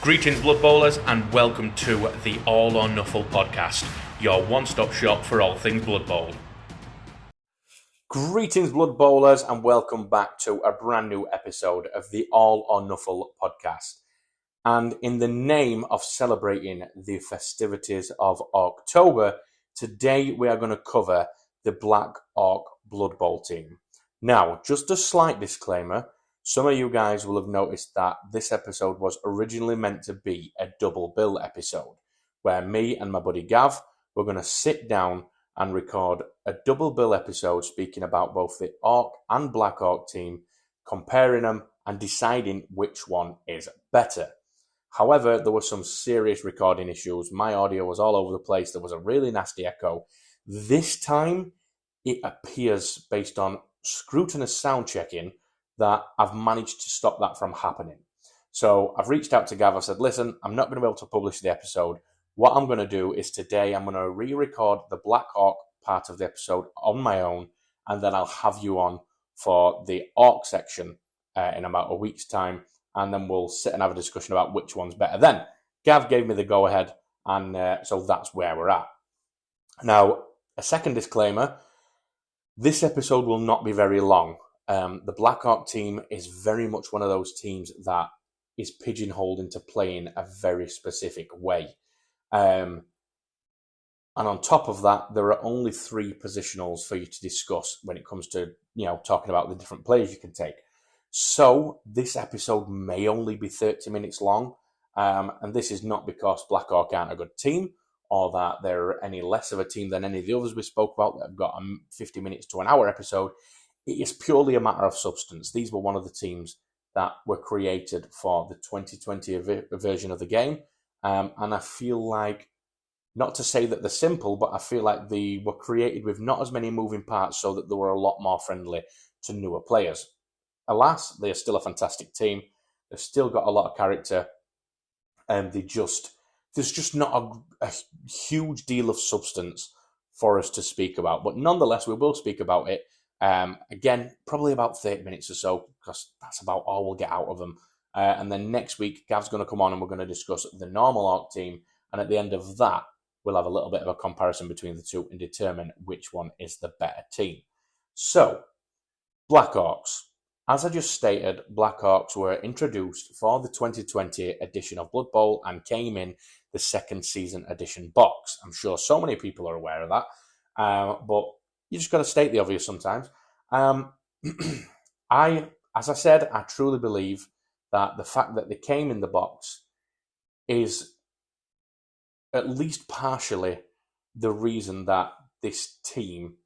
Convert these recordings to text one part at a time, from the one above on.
Greetings, Blood Bowlers, and welcome to the All or Nuffle podcast, your one-stop shop for all things Blood Bowl. Greetings, Blood Bowlers, and welcome back to a brand new episode of the All or Nuffle podcast. And in the name of celebrating the festivities of Orc-tober, today we are going to cover the Black Orc Blood Bowl team. Now, just a slight disclaimer. Some of you guys will have noticed that this episode was originally meant to be a double bill episode, where me and my buddy Gav were going to sit down and record a double bill episode speaking about both the Orc and Black Orc team, comparing them and deciding which one is better. However, there were some serious recording issues. My audio was all over the place. There was a really nasty echo. This time, it appears, based on scrutinous sound checking, that I've managed to stop that from happening. So I've reached out to Gav. I said, listen, I'm not going to be able to publish the episode. What I'm going to do is today I'm going to re-record the Black Orc part of the episode on my own, and then I'll have you on for the Orc section in about a week's time, and then we'll sit and have a discussion about which one's better. Then Gav gave me the go-ahead, and so that's where we're at. Now, a second disclaimer, this episode will not be very long. The Black Orc team is very much one of those teams that is pigeonholed into playing a very specific way. And on top of that, there are only 3 positionals for you to discuss when it comes to, talking about the different players you can take. So this episode may only be 30 minutes long. And this is not because Black Orc aren't a good team or that they're any less of a team than any of the others we spoke about that have got a 50 minutes to an hour episode. It is purely a matter of substance. These were one of the teams that were created for the 2020 version of the game. And I feel like, not to say that they're simple, but I feel like they were created with not as many moving parts so that they were a lot more friendly to newer players. Alas, they are still a fantastic team. They've still got a lot of character. And there's just not a huge deal of substance for us to speak about. But nonetheless, we will speak about it. Again, probably about 30 minutes or so, because that's about all we'll get out of them. And then next week, Gav's going to come on and we're going to discuss the normal Orc team. And at the end of that, we'll have a little bit of a comparison between the two and determine which one is the better team. So, Black Orcs. As I just stated, Black Orcs were introduced for the 2020 edition of Blood Bowl and came in the second season edition box. I'm sure so many people are aware of that. But you just got to state the obvious sometimes. As I said, I truly believe that the fact that they came in the box is at least partially the reason that this team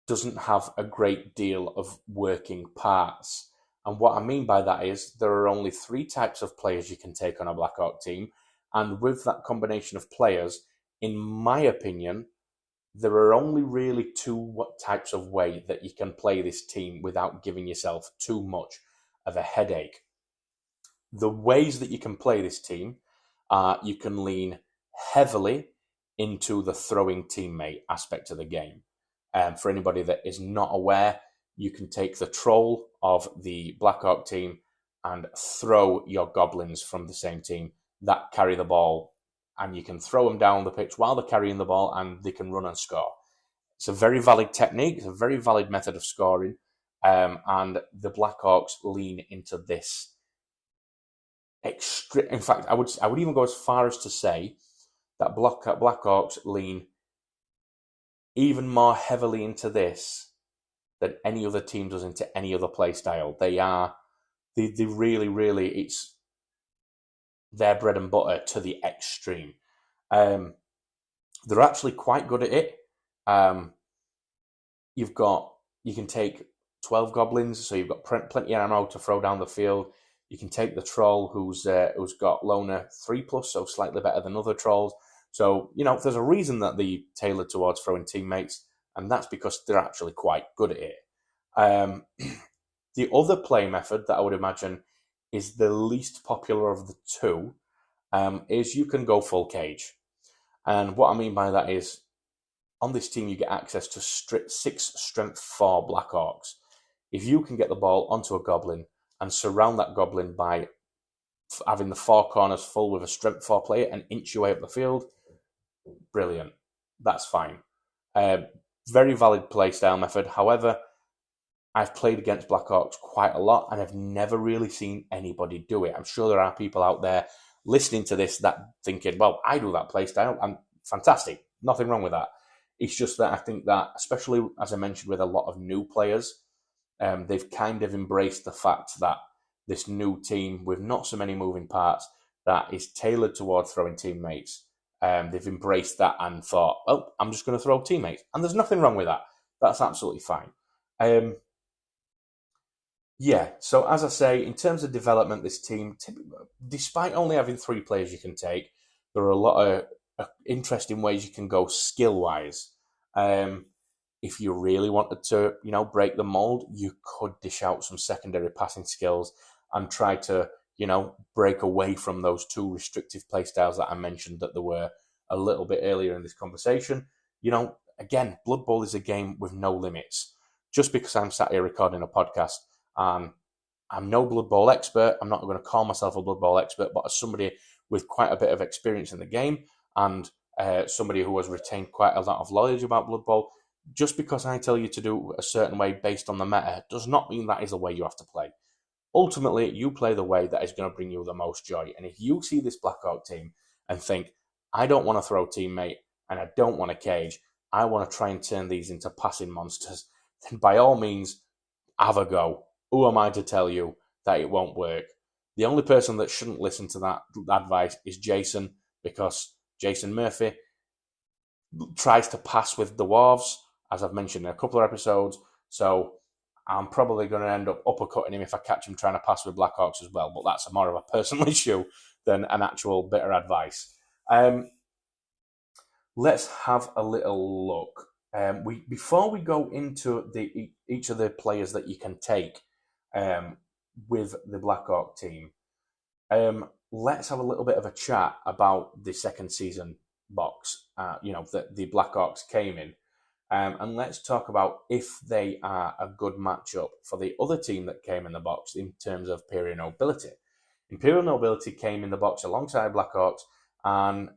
doesn't have a great deal of working parts. And what I mean by that is there are only 3 types of players you can take on a Black Orc team. And with that combination of players, in my opinion, there are only really 2 types of way that you can play this team without giving yourself too much of a headache. The ways that you can play this team are you can lean heavily into the throwing teammate aspect of the game. For anybody that is not aware, you can take the troll of the Black Orc team and throw your goblins from the same team that carry the ball, and you can throw them down the pitch while they're carrying the ball and they can run and score. It's a very valid technique. It's a very valid method of scoring. And the Black Orcs lean into this. In fact, I would even go as far as to say that Black Orcs lean even more heavily into this than any other team does into any other play style. They really, it's their bread and butter to the extreme. They're actually quite good at it. You can take 12 goblins, so you've got plenty of ammo to throw down the field. You can take the troll who's got Loner 3+, so slightly better than other trolls. So, there's a reason that they tailored towards throwing teammates, and that's because they're actually quite good at it. The other play method that I would imagine is the least popular of the 2, is you can go full cage. And what I mean by that is, on this team you get access to 6 strength 4 Black Orcs. If you can get the ball onto a goblin and surround that goblin by having the four corners full with a strength 4 player and inch your way up the field, brilliant. That's fine. Very valid playstyle method. However, I've played against Black Orcs quite a lot and I've never really seen anybody do it. I'm sure there are people out there listening to this that thinking, well, I do that playstyle and fantastic. Nothing wrong with that. It's just that I think that, especially as I mentioned with a lot of new players, they've kind of embraced the fact that this new team with not so many moving parts that is tailored towards throwing teammates, they've embraced that and thought, oh, I'm just going to throw teammates. And there's nothing wrong with that. That's absolutely fine. Yeah, so as I say, in terms of development, this team, despite only having 3 players you can take, there are a lot of interesting ways you can go skill-wise. If you really wanted to, break the mold, you could dish out some secondary passing skills and try to, break away from those 2 restrictive playstyles that I mentioned that there were a little bit earlier in this conversation. Again, Blood Bowl is a game with no limits. Just because I'm sat here recording a podcast, I'm no Blood Bowl expert. I'm not going to call myself a Blood Bowl expert, but as somebody with quite a bit of experience in the game and somebody who has retained quite a lot of knowledge about Blood Bowl, just because I tell you to do a certain way based on the meta does not mean that is the way you have to play. Ultimately, you play the way that is going to bring you the most joy. And if you see this Black Orc team and think, I don't want to throw teammate and I don't want to cage, I want to try and turn these into passing monsters, then by all means, have a go. Who am I to tell you that it won't work? The only person that shouldn't listen to that advice is Jason, because Jason Murphy tries to pass with the Dwarves, as I've mentioned in a couple of episodes, so I'm probably going to end up uppercutting him if I catch him trying to pass with Black Orcs as well, but that's more of a personal issue than an actual bit of advice. Let's have a little look. Before we go into each of the players that you can take with the Black Orc team, let's have a little bit of a chat about the second season box, that the Black Orcs came in. And let's talk about if they are a good matchup for the other team that came in the box in terms of Imperial Nobility. Imperial Nobility came in the box alongside Black Orcs, and,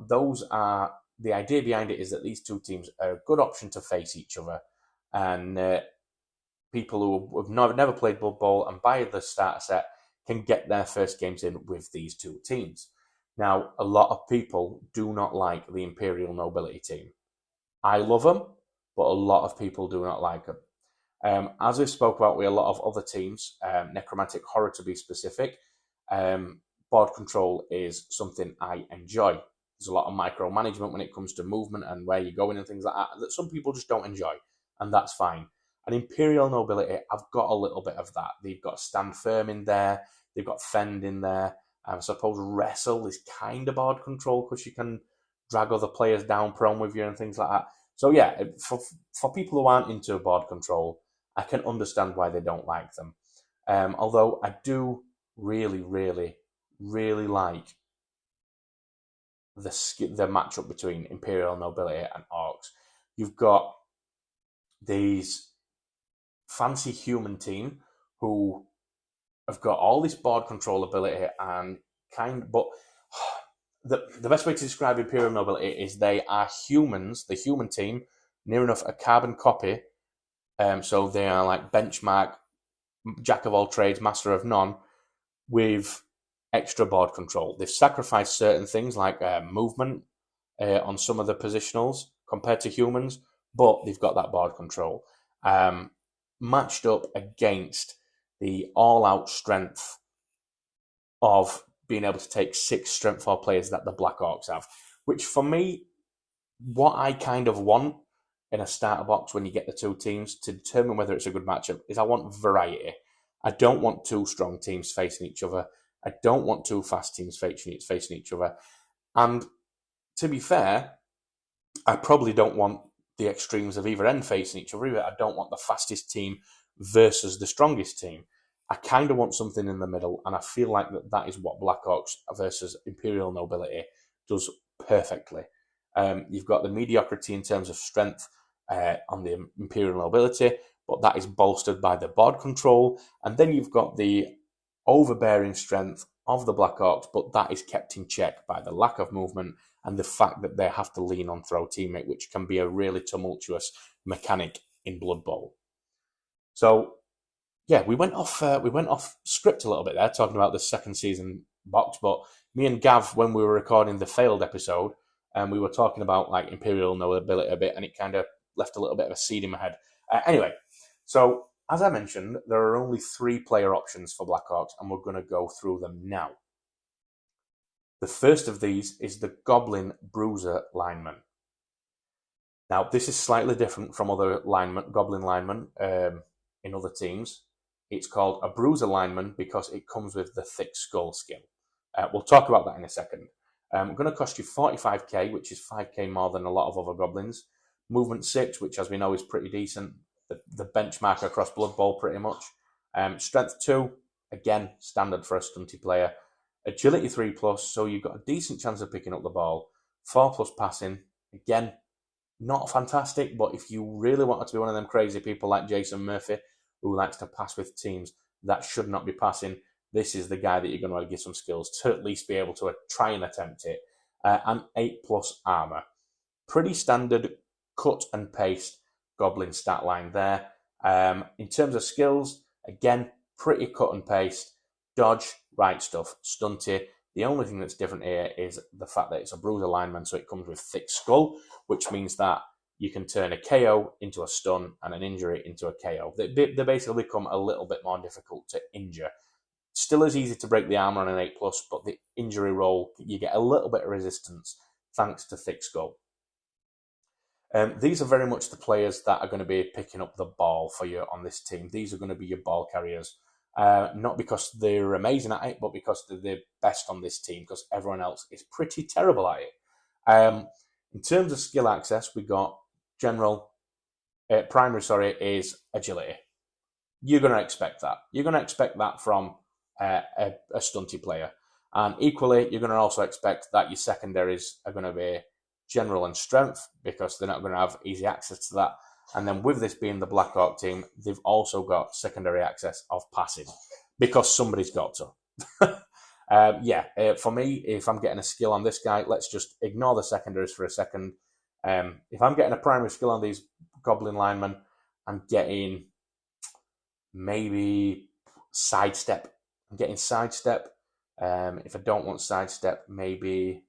those are... The idea behind it is that these 2 teams are a good option to face each other, and people who have never played Blood Bowl and buy the starter set can get their first games in with these 2 teams. Now, a lot of people do not like the Imperial Nobility team. I love them, but a lot of people do not like them. As we spoke about with a lot of other teams, Necromantic Horror to be specific, board control is something I enjoy. There's a lot of micromanagement when it comes to movement and where you're going and things like that some people just don't enjoy, and that's fine. And Imperial Nobility, I've got a little bit of that. They've got Stand Firm in there, they've got Fend in there. I suppose Wrestle is kind of board control because you can drag other players down prone with you and things like that. So yeah, for people who aren't into board control, I can understand why they don't like them. Although I really, really, really like the matchup between Imperial Nobility and Orcs. You've got these fancy human team who have got all this board control ability and but the best way to describe Imperial Nobility is they are humans, the human team, near enough a carbon copy. So they are like benchmark, jack of all trades, master of none, with extra board control. They've sacrificed certain things like movement on some of the positionals compared to humans, but they've got that board control. Matched up against the all-out strength of being able to take 6 strength 4 players that the Black Orcs have, which for me, what I kind of want in a starter box when you get the 2 teams to determine whether it's a good matchup is I want variety. I don't want 2 strong teams facing each other. I don't want 2 fast teams facing each other. And to be fair, I probably don't want the extremes of either end facing each other either. I don't want the fastest team versus the strongest team. I kind of want something in the middle, and I feel like that is what Black Orcs versus Imperial Nobility does perfectly. You've got the mediocrity in terms of strength on the Imperial Nobility, but that is bolstered by the board control. And then you've got the overbearing strength of the Black Orcs, but that is kept in check by the lack of movement and the fact that they have to lean on throw teammate, which can be a really tumultuous mechanic in Blood Bowl. So, yeah, we went off script a little bit there, talking about the second season box. But me and Gav, when we were recording the failed episode, we were talking about like Imperial Nobility a bit, and it kind of left a little bit of a seed in my head. Anyway, so as I mentioned, there are only 3 player options for Black Orcs, and we're going to go through them now. The first of these is the Goblin Bruiser lineman. Now, this is slightly different from other Goblin linemen in other teams. It's called a Bruiser lineman because it comes with the Thick Skull skill. We'll talk about that in a second. Going to cost you 45k, which is 5k more than a lot of other Goblins. Movement 6, which as we know is pretty decent. The benchmark across Blood Bowl pretty much. Strength 2, again, standard for a stunty player. Agility 3+, so you've got a decent chance of picking up the ball. 4+ passing, again, not fantastic, but if you really wanted to be one of them crazy people like Jason Murphy, who likes to pass with teams that should not be passing, this is the guy that you're going to want to give some skills to at least be able to try and attempt it. And 8+ armor. Pretty standard cut and paste Goblin stat line there. In terms of skills, again, pretty cut and paste. Dodge, right stuff, stunty. The only thing that's different here is the fact that it's a Bruiser lineman, so it comes with Thick Skull, which means that you can turn a KO into a stun and an injury into a KO. They basically become a little bit more difficult to injure. Still as easy to break the armor on an 8+, but the injury roll, you get a little bit of resistance thanks to Thick Skull. These are very much the players that are going to be picking up the ball for you on this team. These are going to be your ball carriers. Not because they're amazing at it, but because they're the best on this team, because everyone else is pretty terrible at it. In terms of skill access, we got primary is agility. You're going to expect that. You're going to expect that from a stunty player. And equally, you're going to also expect that your secondaries are going to be general and strength, because they're not going to have easy access to that. And then with this being the Black Orc team, they've also got secondary access of passing, because somebody's got to. For me, if I'm getting a skill on this guy, let's just ignore the secondaries for a second. If I'm getting a primary skill on these Goblin linemen, I'm getting maybe sidestep. I'm getting sidestep. If I don't want sidestep, maybe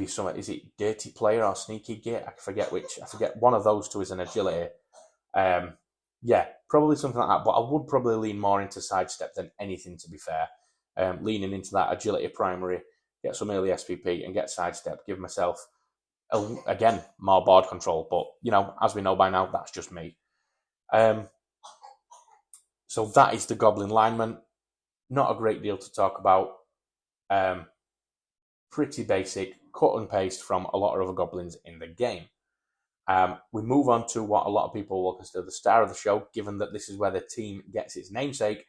some, is it dirty player or sneaky git? I forget which. I forget, one of those two is an agility. Probably something like that. But I would probably lean more into sidestep than anything, to be fair. Leaning into that agility primary, get some early SPP and get sidestep. Give myself, again, more board control. But, as we know by now, that's just me. So that is the Goblin lineman. Not a great deal to talk about. Pretty basic, cut and paste from a lot of other Goblins in the game. We move on to what a lot of people will consider the star of the show, given that this is where the team gets its namesake.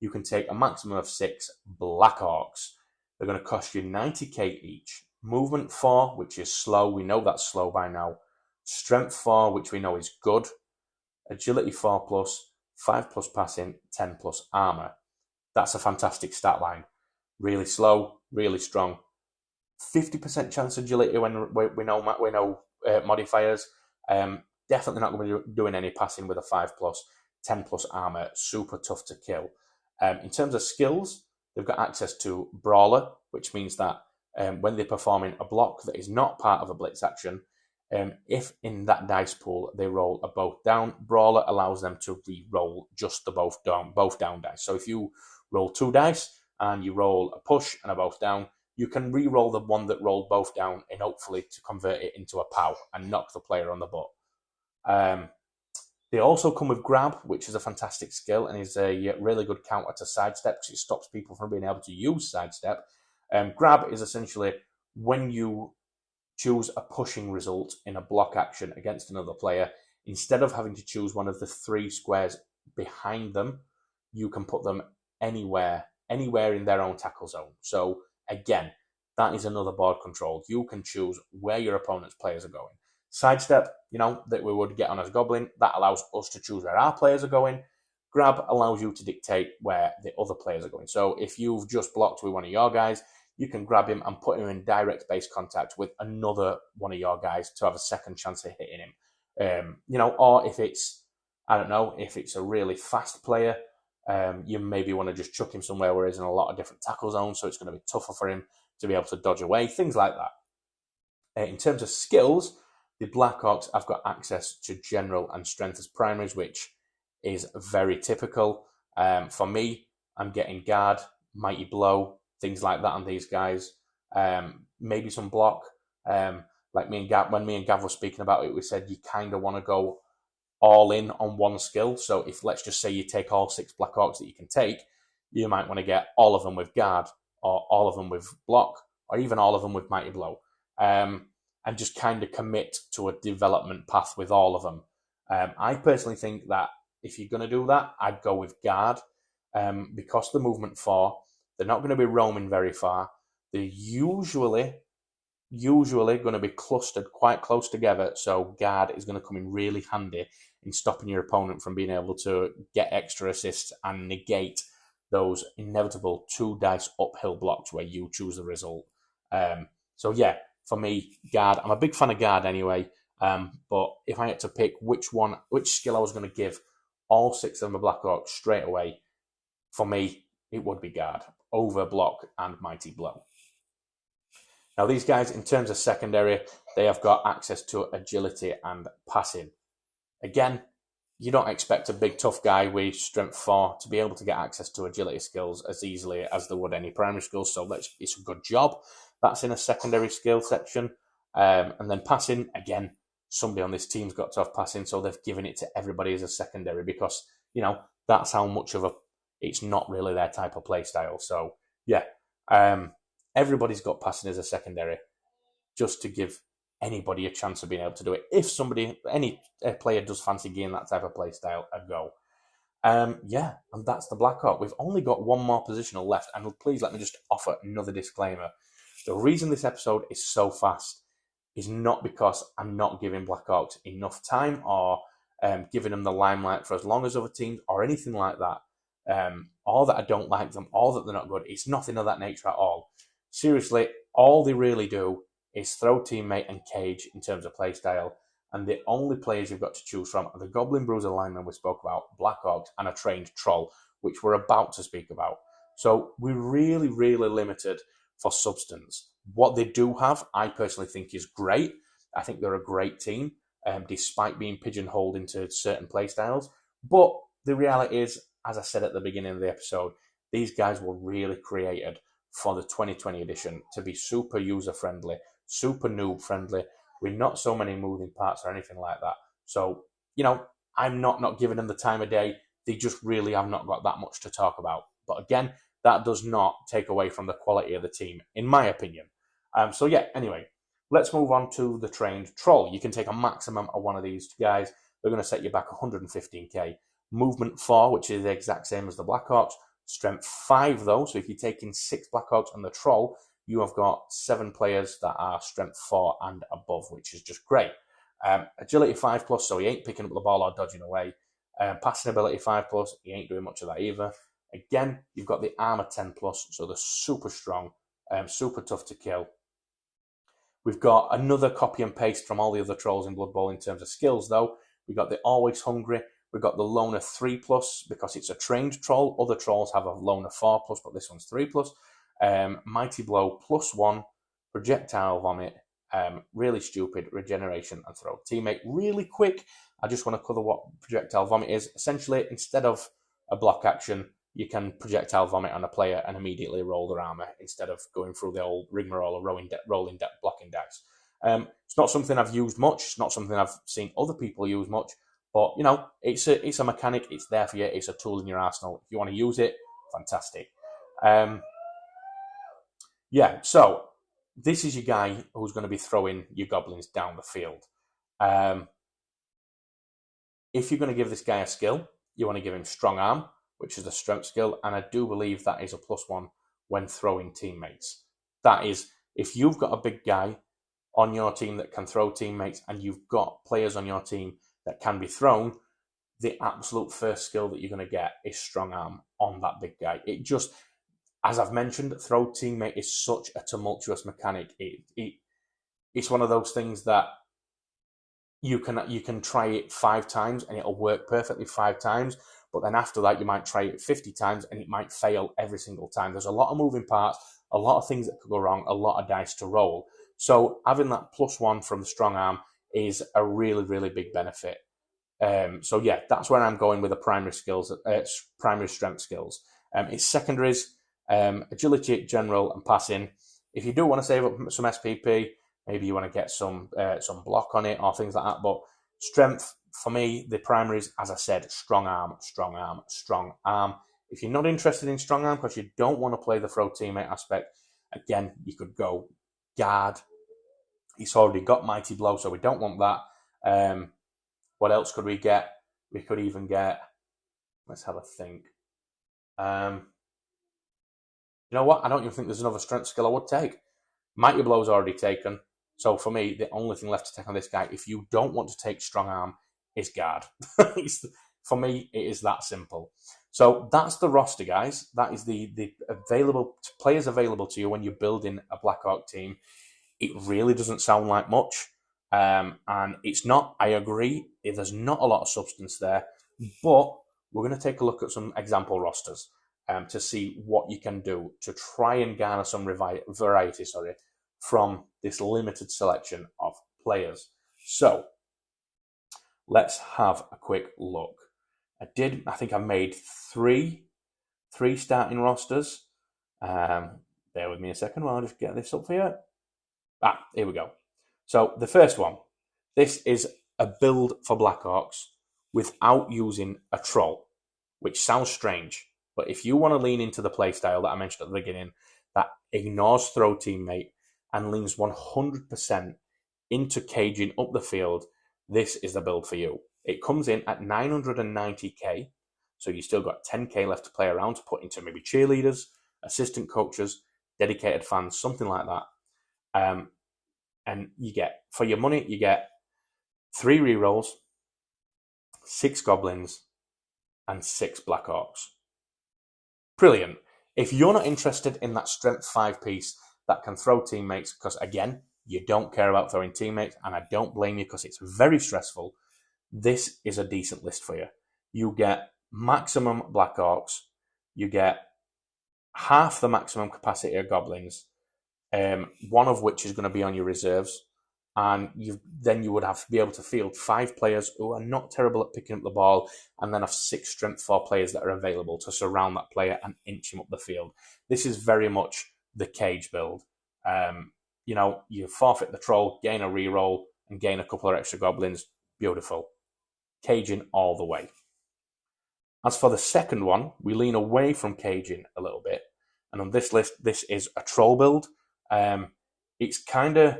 You can take a maximum of 6 Black Orcs. They're going to cost you 90k each. Movement 4, which is slow. We know that's slow by now. Strength 4, which we know is good. Agility 4+, 5+ passing, 10+ armor. That's a fantastic stat line. Really slow, really strong. 50% chance agility when we know modifiers. Definitely not going to be doing any passing with a 5+, 10+ armor. Super tough to kill. In terms of skills, they've got access to Brawler, which means that when they're performing a block that is not part of a blitz action, if in that dice pool they roll a both down, Brawler allows them to re-roll just the both down dice. So if you roll 2 dice and you roll a push and a both down, you can re-roll the one that rolled both down and hopefully to convert it into a POW and knock the player on the butt. They also come with Grab, which is a fantastic skill and is a really good counter to Sidestep, because it stops people from being able to use Sidestep. Grab is essentially when you choose a pushing result in a block action against another player, instead of having to choose one of the 3 squares behind them, you can put them anywhere in their own tackle zone. So again, that is another board control. You can choose where your opponent's players are going. Sidestep, that we would get on as Goblin, that allows us to choose where our players are going. grab allows you to dictate where the other players are going. So if you've just blocked with one of your guys, you can grab him and put him in direct base contact with another one of your guys to have a second chance of hitting him. Or if it's, I don't know, if it's a really fast player, you maybe want to just chuck him somewhere where he's in a lot of different tackle zones, so it's going to be tougher for him to be able to dodge away, things like that. In terms of skills, the Blackhawks have got access to general and strength as primaries, which is very typical. For me, I'm getting guard, mighty blow, things like that on these guys. Maybe some block. Like me and Gav, when me and Gav were speaking about it, we said you kind of want to go all in on one skill. So if, let's just say, you take all 6 Blackhawks that you can take, you might want to get all of them with guard, or all of them with block, or even all of them with mighty blow. And just kind of commit to a development path with all of them. I personally think that if you're going to do that, I'd go with guard, because the movement 4, they're not going to be roaming very far. They're usually going to be clustered quite close together, so guard is going to come in really handy in stopping your opponent from being able to get extra assists and negate those inevitable 2 dice uphill blocks where you choose the result. So yeah, for me, guard. I'm a big fan of guard anyway, but if I had to pick which skill I was going to give all 6 of my Blackhawks straight away, for me, it would be guard over block and mighty blow. Now, these guys, in terms of secondary, they have got access to agility and passing. Again, you don't expect a big, tough guy with strength 4 to be able to get access to agility skills as easily as they would any primary skills, so it's a good job. That's in a secondary skill section. And then passing, again, somebody on this team's got to have passing, so they've given it to everybody as a secondary because, that's how much of it's not really their type of play style. So, yeah, everybody's got passing as a secondary just to give anybody a chance of being able to do it. If any player does fancy giving that type of play style a go. And that's the Blackhawk. We've only got one more positional left, and please let me just offer another disclaimer. The reason this episode is so fast is not because I'm not giving Blackhawks enough time or giving them the limelight for as long as other teams or anything like that, or that I don't like them, or that they're not good. It's nothing of that nature at all. Seriously, all they really do is throw teammate and cage in terms of play style, and the only players you've got to choose from are the Goblin Bruiser lineman we spoke about, Blackhawks, and a trained troll, which we're about to speak about. So we're really, really limited for substance. What they do have, I personally think, is great. I think they're a great team, despite being pigeonholed into certain play styles. But the reality is, as I said at the beginning of the episode, these guys were really created for the 2020 edition to be super user-friendly, super noob-friendly, with not so many moving parts or anything like that. So, I'm not giving them the time of day. They just really have not got that much to talk about. But again, that does not take away from the quality of the team, in my opinion. Anyway, let's move on to the trained troll. You can take a maximum of one of these guys. They're going to set you back 115k. Movement 4, which is the exact same as the Blackhawks. Strength 5, though. So if you're taking 6 Blackhawks and the troll, you have got 7 players that are strength 4 and above, which is just great. Agility 5+, so he ain't picking up the ball or dodging away. Passing ability 5+, he ain't doing much of that either. Again, you've got the armor 10+, so they're super strong, super tough to kill. We've got another copy and paste from all the other trolls in Blood Bowl in terms of skills, though. We've got the Always Hungry. We've got the Loner 3+, because it's a trained troll. Other trolls have a Loner 4+, but this one's 3+. Mighty Blow +1. Projectile Vomit. Really stupid. Regeneration and Throw. Teammate, really quick. I just want to cover what Projectile Vomit is. Essentially, instead of a block action, you can Projectile Vomit on a player and immediately roll their armor instead of going through the old rigmarole of rolling blocking dice. It's not something I've used much. It's not something I've seen other people use much. But, it's a mechanic. It's there for you. It's a tool in your arsenal. If you want to use it, fantastic. So this is your guy who's going to be throwing your goblins down the field. If you're going to give this guy a skill, you want to give him Strong Arm, which is a strength skill, and I do believe that is a +1 when throwing teammates. That is, if you've got a big guy on your team that can throw teammates and you've got players on your team that can be thrown, the absolute first skill that you're going to get is strong arm on that big guy. It just, as I've mentioned, throw teammate is such a tumultuous mechanic. It's one of those things that you can try it 5 times and it'll work perfectly 5 times, but then after that you might try it 50 times and it might fail every single time. There's a lot of moving parts, a lot of things that could go wrong, a lot of dice to roll. So having that +1 from the strong arm is a really, really big benefit. So yeah, that's where I'm going with the primary skills, primary strength skills. It's secondaries, agility, general, and passing. If you do want to save up some SPP, maybe you want to get some block on it or things like that. But strength, for me, the primaries, as I said, strong arm, strong arm, strong arm. If you're not interested in strong arm because you don't want to play the throw teammate aspect, again, you could go guard. He's already got mighty blow, so we don't want that. What else could we get? We could even get, let's have a think. You know what? I don't even think there's another strength skill I would take. Mighty blow's already taken. So for me, the only thing left to take on this guy, if you don't want to take strong arm, is guard. For me, it is that simple. So that's the roster, guys. That is the available players available to you when you're building a Black Orc team. It really doesn't sound like much. And it's not, I agree, there's not a lot of substance there, but we're going to take a look at some example rosters to see what you can do to try and garner some variety from this limited selection of players. So let's have a quick look. I think I made three starting rosters. Bear with me a second while I just get this up for you. Here we go. So the first one, this is a build for Black Orcs without using a troll, which sounds strange, but if you want to lean into the playstyle that I mentioned at the beginning, that ignores throw teammate and leans 100% into caging up the field, this is the build for you. It comes in at 990k, so you still got 10k left to play around to put into maybe cheerleaders, assistant coaches, dedicated fans, something like that. And you get, for your money, you get 3 rerolls, 6 goblins, and 6 Black Orcs. Brilliant. If you're not interested in that strength 5 piece that can throw teammates, because again, you don't care about throwing teammates, and I don't blame you because it's very stressful, this is a decent list for you. You get maximum Black Orcs, you get half the maximum capacity of goblins, one of which is going to be on your reserves, and you would have to be able to field 5 players who are not terrible at picking up the ball, and then have 6 strength 4 players that are available to surround that player and inch him up the field. This is very much the cage build. You forfeit the troll, gain a reroll, and gain a couple of extra goblins. Beautiful. Caging all the way. As for the second one, we lean away from caging a little bit, and on this list, this is a troll build. It's kind of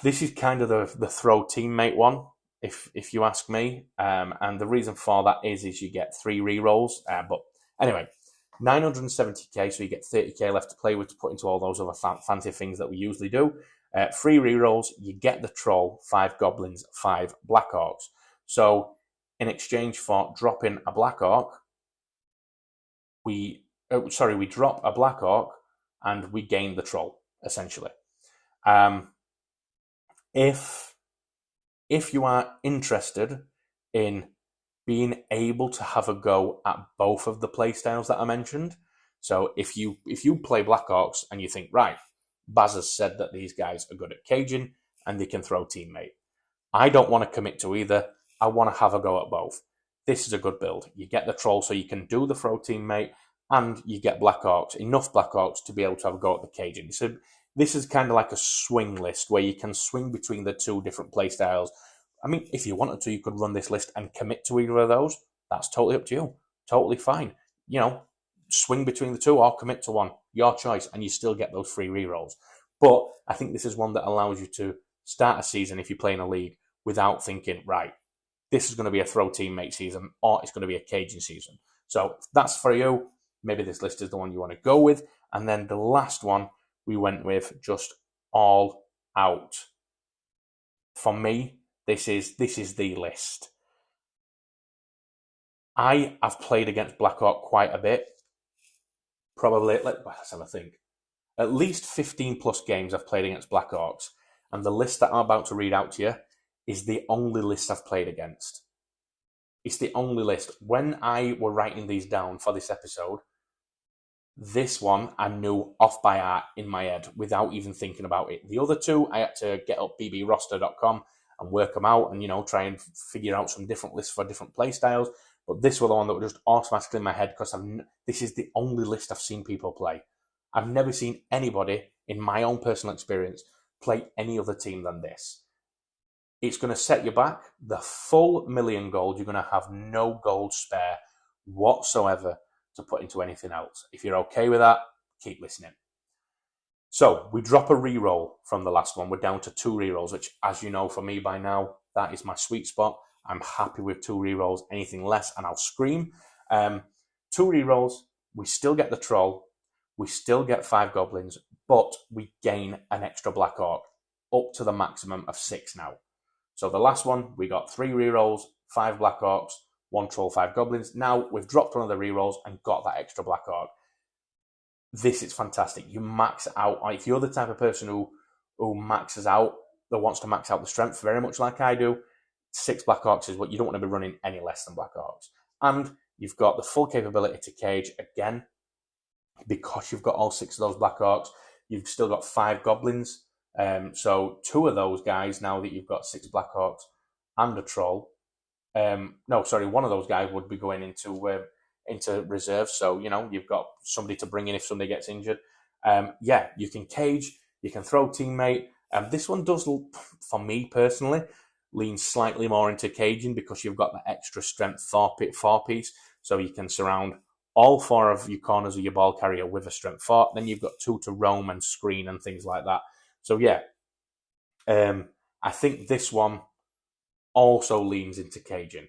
this is kind of the throw teammate one, if you ask me. And the reason for that is you get 3 rerolls. But anyway, 970k, so you get 30k left to play with to put into all those other fancy things that we usually do. 3 rerolls, you get the troll, 5 goblins, 5 Black Orcs. So in exchange for dropping a Black Orc, we drop a Black Orc and we gain the troll, essentially. If you are interested in being able to have a go at both of the playstyles that I mentioned, so if you play Black Orcs and you think, right, Baz has said that these guys are good at caging and they can throw teammate, I don't want to commit to either. I want to have a go at both. This is a good build. You get the troll so you can do the throw teammate, and you get Black Orcs, enough Black Orcs to be able to have a go at the caging. So this is kind of like a swing list where you can swing between the 2 different playstyles. I mean, if you wanted to, you could run this list and commit to either of those. That's totally up to you. Totally fine. Swing between the 2 or commit to one. Your choice, and you still get those 3 rerolls. But I think this is one that allows you to start a season, if you play in a league, without thinking, right, this is going to be a throw teammate season or it's going to be a caging season. So if that's for you, maybe this list is the one you want to go with. And then the last one, we went with just all out. For me, this is the list. I have played against Black Orc quite a bit. Probably, let's have a think. At least 15 plus games I've played against Black Orcs. And the list that I'm about to read out to you is the only list I've played against. It's the only list. When I were writing these down for this episode, this one I knew off by heart in my head without even thinking about it. The other two, I had to get up bbroster.com and work them out and, try and figure out some different lists for different play styles. But this was the one that was just automatically in my head because this is the only list I've seen people play. I've never seen anybody, in my own personal experience, play any other team than this. It's going to set you back the full million gold. You're going to have no gold spare whatsoever to put into anything else. If you're okay with that, keep listening. So we drop a reroll from the last one. We're down to 2 rerolls, which, as you know, for me by now, that is my sweet spot. I'm happy with 2 rerolls. Anything less, and I'll scream. 2 rerolls. We still get the troll. We still get 5 goblins, but we gain an extra Black Orc up to the maximum of 6 now. So the last one, we got 3 rerolls, 5 Black Orcs, 1 troll, 5 goblins. Now we've dropped one of the rerolls and got that extra Black Orc. This is fantastic. You max out. If you're the type of person who maxes out, that wants to max out the strength, very much like I do, 6 Black Orcs is what you don't want to be running any less than Black Orcs. And you've got the full capability to cage again, because you've got all 6 of those Black Orcs. You've still got 5 goblins. So 2 of those guys, now that you've got 6 Black Orcs and a troll. One of those guys would be going into reserve. So, you've got somebody to bring in if somebody gets injured. You can cage, you can throw teammate. This one does, for me personally, lean slightly more into caging because you've got the extra strength 4 piece. So you can surround all 4 of your corners of your ball carrier with a strength 4. Then you've got 2 to roam and screen and things like that. So I think this one also leans into caging.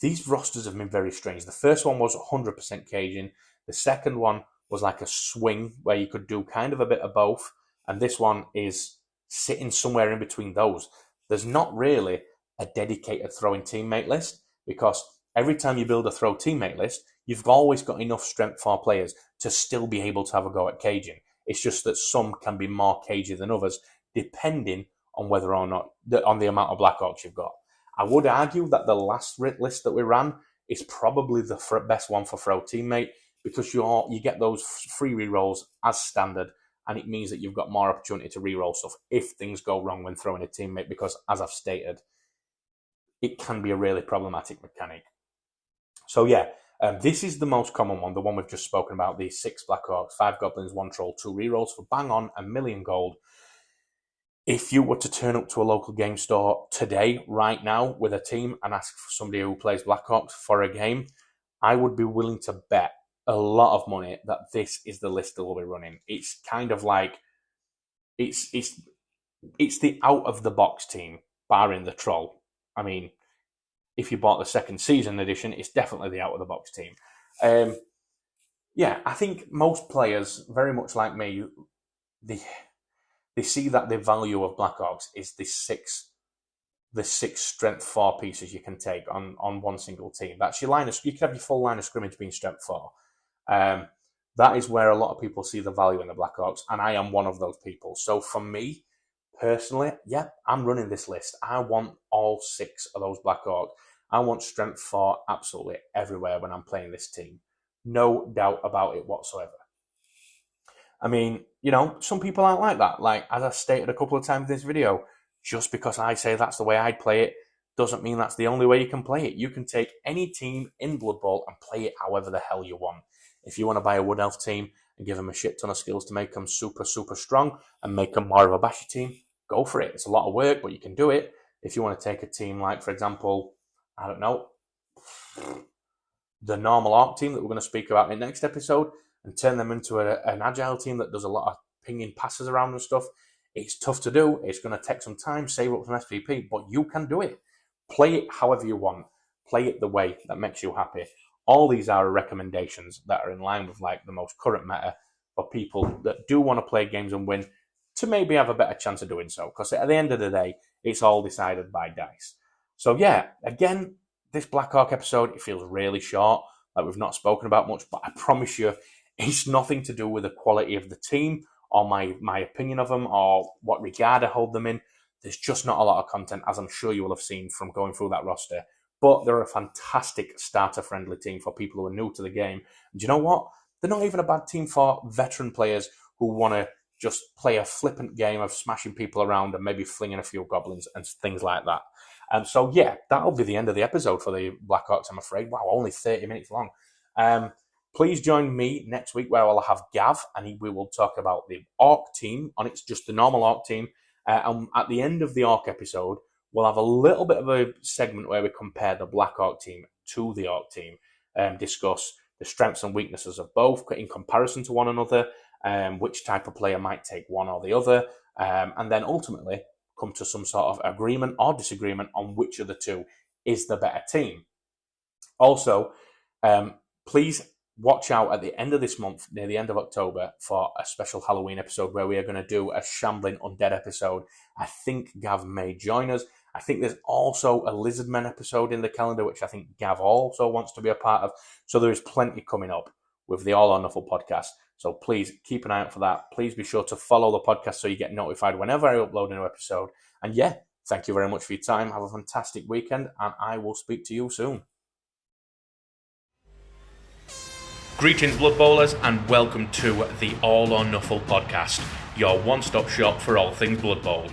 These rosters have been very strange. The first one was 100% caging. The second one was like a swing where you could do kind of a bit of both. And this one is sitting somewhere in between those. There's not really a dedicated throwing teammate list because every time you build a throw teammate list, you've always got enough strength for players to still be able to have a go at caging. It's just that some can be more cagey than others, depending on whether or not, on the amount of Black Orcs you've got. I would argue that the last list that we ran is probably the best one for throw teammate because you get those free rerolls as standard, and it means that you've got more opportunity to reroll stuff if things go wrong when throwing a teammate because, as I've stated, it can be a really problematic mechanic. So this is the most common one, the one we've just spoken about, the 6 Black Orcs, 5 Goblins, 1 Troll, 2 rerolls for bang on $1 million gold. If you were to turn up to a local game store today, right now, with a team and ask for somebody who plays Black Orcs for a game, I would be willing to bet a lot of money that this is the list that we'll be running. It's kind of like, it's the out-of-the-box team, barring the Troll. I mean, if you bought the second season edition, it's definitely the out-of-the-box team. I think most players, very much like me, they see that the value of Black Orcs is the six strength 4 pieces you can take on one single team. That's your line of, you can have your full line of scrimmage being strength 4. That is where a lot of people see the value in the Black Orcs, and I am one of those people. So for me, personally, I'm running this list. I want all 6 of those Black Orcs. I want strength 4 absolutely everywhere when I'm playing this team. No doubt about it whatsoever. I mean, some people aren't like that. Like, as I stated a couple of times in this video, just because I say that's the way I'd play it, doesn't mean that's the only way you can play it. You can take any team in Blood Bowl and play it however the hell you want. If you want to buy a Wood Elf team and give them a shit ton of skills to make them super, super strong and make them more of a bashy team, go for it. It's a lot of work, but you can do it. If you want to take a team like, for example, I don't know, the normal Orc team that we're going to speak about in the next episode, and turn them into an agile team that does a lot of pinging passes around and stuff. It's tough to do. It's going to take some time, save up some SPP, but you can do it. Play it however you want. Play it the way that makes you happy. All these are recommendations that are in line with like the most current meta for people that do want to play games and win to maybe have a better chance of doing so. Because at the end of the day, it's all decided by dice. So again, this Black Orc episode, it feels really short, like we've not spoken about much, but I promise you, it's nothing to do with the quality of the team or my opinion of them or what regard I hold them in. There's just not a lot of content, as I'm sure you will have seen from going through that roster. But they're a fantastic starter-friendly team for people who are new to the game. And do you know what? They're not even a bad team for veteran players who want to just play a flippant game of smashing people around and maybe flinging a few goblins and things like that. So yeah, that'll be the end of the episode for the Black Orcs, I'm afraid. Wow, only 30 minutes long. Please join me next week where I'll have Gav and we will talk about the Orc team. On it's just the normal Orc team. And at the end of the Orc episode, we'll have a little bit of a segment where we compare the Black Orc team to the Orc team, discuss the strengths and weaknesses of both in comparison to one another, which type of player might take one or the other, and then ultimately come to some sort of agreement or disagreement on which of the two is the better team. Also, please watch out at the end of this month, near the end of October, for a special Halloween episode where we are going to do a Shambling Undead episode. I think Gav may join us. I think there's also a Lizardmen episode in the calendar, which I think Gav also wants to be a part of. So there is plenty coming up with the All or Nothing podcast. So please keep an eye out for that. Please be sure to follow the podcast so you get notified whenever I upload a new episode. And yeah, thank you very much for your time. Have a fantastic weekend, and I will speak to you soon. Greetings, Blood Bowlers, and welcome to the All or Nothing podcast, your one-stop shop for all things Blood Bowl.